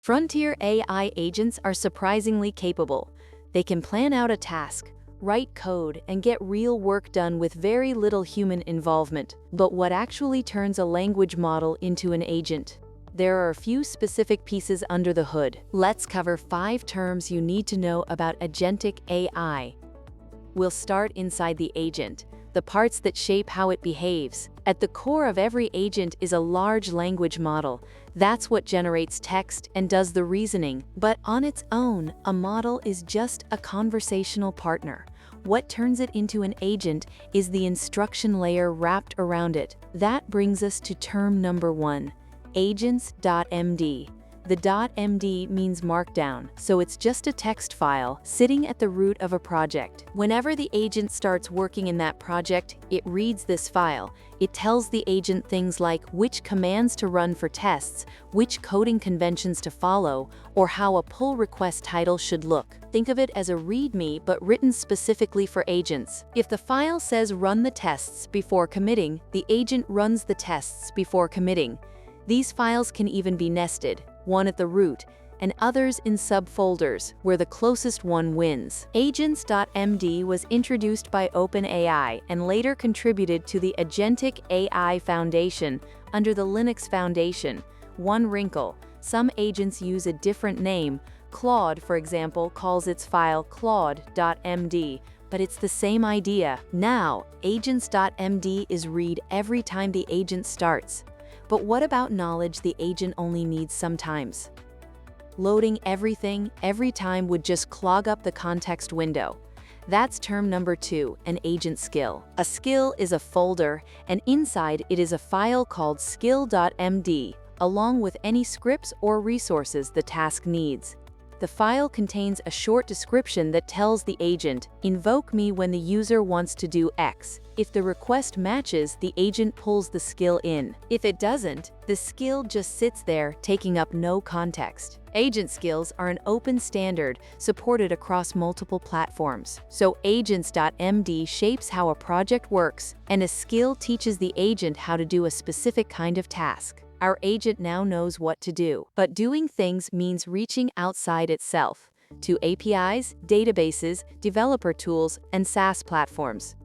Frontier AI agents are surprisingly capable. They can plan out a task, write code, and get real work done with very little human involvement. But what actually turns a language model into an agent? There are a few specific pieces under the hood. Let's cover 5 terms you need to know about agentic AI. We'll start inside the agent, the parts that shape how it behaves. At the core of every agent is a large language model. That's what generates text and does the reasoning. But on its own, a model is just a conversational partner. What turns it into an agent is the instruction layer wrapped around it. That brings us to term number 1, agents.md. The .md means markdown, so it's just a text file sitting at the root of a project. Whenever the agent starts working in that project, it reads this file. It tells the agent things like which commands to run for tests, which coding conventions to follow, or how a pull request title should look. Think of it as a README, but written specifically for agents. If the file says run the tests before committing, the agent runs the tests before committing. These files can even be nested, one at the root, and others in subfolders, where the closest one wins. Agents.md was introduced by OpenAI and later contributed to the Agentic AI Foundation under the Linux Foundation. One wrinkle: some agents use a different name. Claude, for example, calls its file claude.md, but it's the same idea. Now, agents.md is read every time the agent starts. But what about knowledge the agent only needs sometimes? Loading everything, every time would just clog up the context window. That's term number 2, an agent skill. A skill is a folder, and inside it is a file called skill.md, along with any scripts or resources the task needs. The file contains a short description that tells the agent, invoke me when the user wants to do X. If the request matches, the agent pulls the skill in. If it doesn't, the skill just sits there, taking up no context. Agent skills are an open standard supported across multiple platforms. So agents.md shapes how a project works, and a skill teaches the agent how to do a specific kind of task. Our agent now knows what to do. But doing things means reaching outside itself, to APIs, databases, developer tools, and SaaS platforms.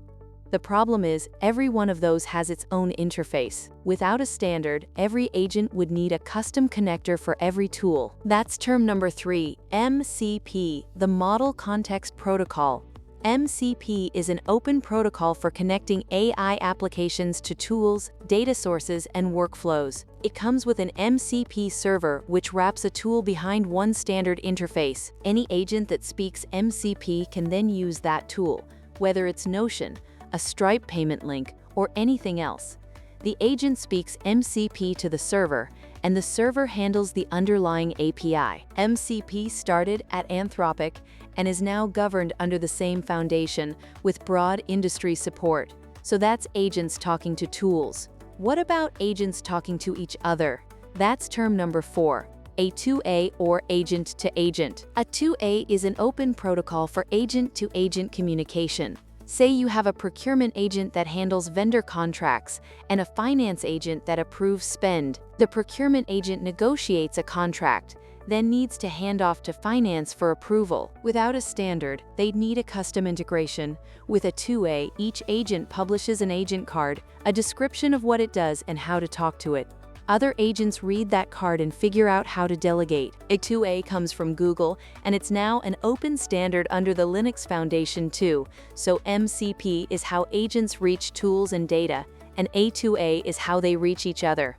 The problem is, every one of those has its own interface. Without a standard, every agent would need a custom connector for every tool. That's term number 3, MCP, the Model Context Protocol. MCP is an open protocol for connecting AI applications to tools, data sources, and workflows. It comes with an MCP server, which wraps a tool behind one standard interface. Any agent that speaks MCP can then use that tool, whether it's Notion, a Stripe payment link, or anything else. The agent speaks MCP to the server, and the server handles the underlying API. MCP started at Anthropic and is now governed under the same foundation with broad industry support. So that's agents talking to tools. What about agents talking to each other? That's term number 4, A2A or agent to agent. A 2A is an open protocol for agent-to-agent communication. Say you have a procurement agent that handles vendor contracts and a finance agent that approves spend. The procurement agent negotiates a contract, then needs to hand off to finance for approval. Without a standard, they'd need a custom integration. With a 2A, each agent publishes an agent card, a description of what it does and how to talk to it. Other agents read that card and figure out how to delegate. A 2A comes from Google, and it's now an open standard under the Linux Foundation too. So MCP is how agents reach tools and data, and A2A is how they reach each other.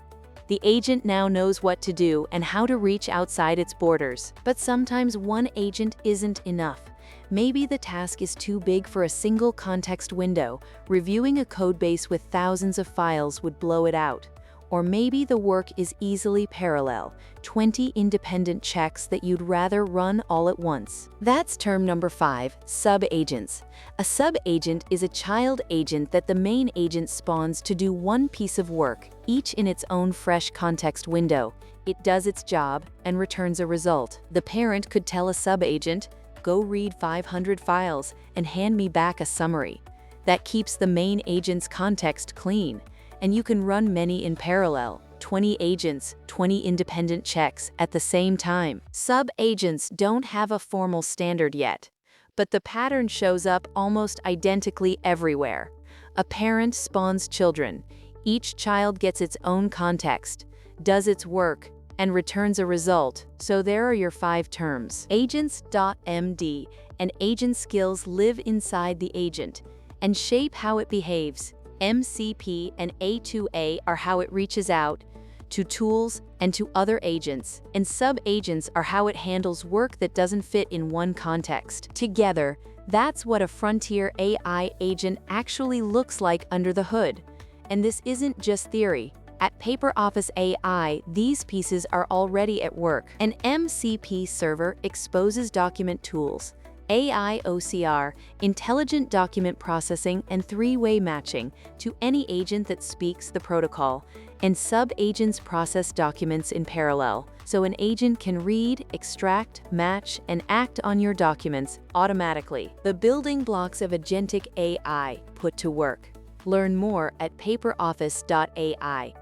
The agent now knows what to do and how to reach outside its borders. But sometimes one agent isn't enough. Maybe the task is too big for a single context window. Reviewing a codebase with thousands of files would blow it out. Or maybe the work is easily parallel, 20 independent checks that you'd rather run all at once. That's term number 5, sub-agents. A sub-agent is a child agent that the main agent spawns to do one piece of work, each in its own fresh context window. It does its job and returns a result. The parent could tell a sub-agent, go read 500 files and hand me back a summary. That keeps the main agent's context clean. And you can run many in parallel. 20 agents, 20 independent checks at the same time. Sub-agents don't have a formal standard yet, but the pattern shows up almost identically everywhere. A parent spawns children. Each child gets its own context, does its work, and returns a result. So there are your 5 terms. Agents.md and agent skills live inside the agent and shape how it behaves. MCP and A2A are how it reaches out to tools and to other agents, and sub-agents are how it handles work that doesn't fit in one context. Together, that's what a frontier AI agent actually looks like under the hood. And this isn't just theory. At PaperOffice AI, these pieces are already at work. An MCP server exposes document tools, AI OCR, intelligent document processing, and 3-way matching to any agent that speaks the protocol, and sub-agents process documents in parallel, so an agent can read, extract, match, and act on your documents automatically. The building blocks of Agentic AI put to work. Learn more at PaperOffice AI.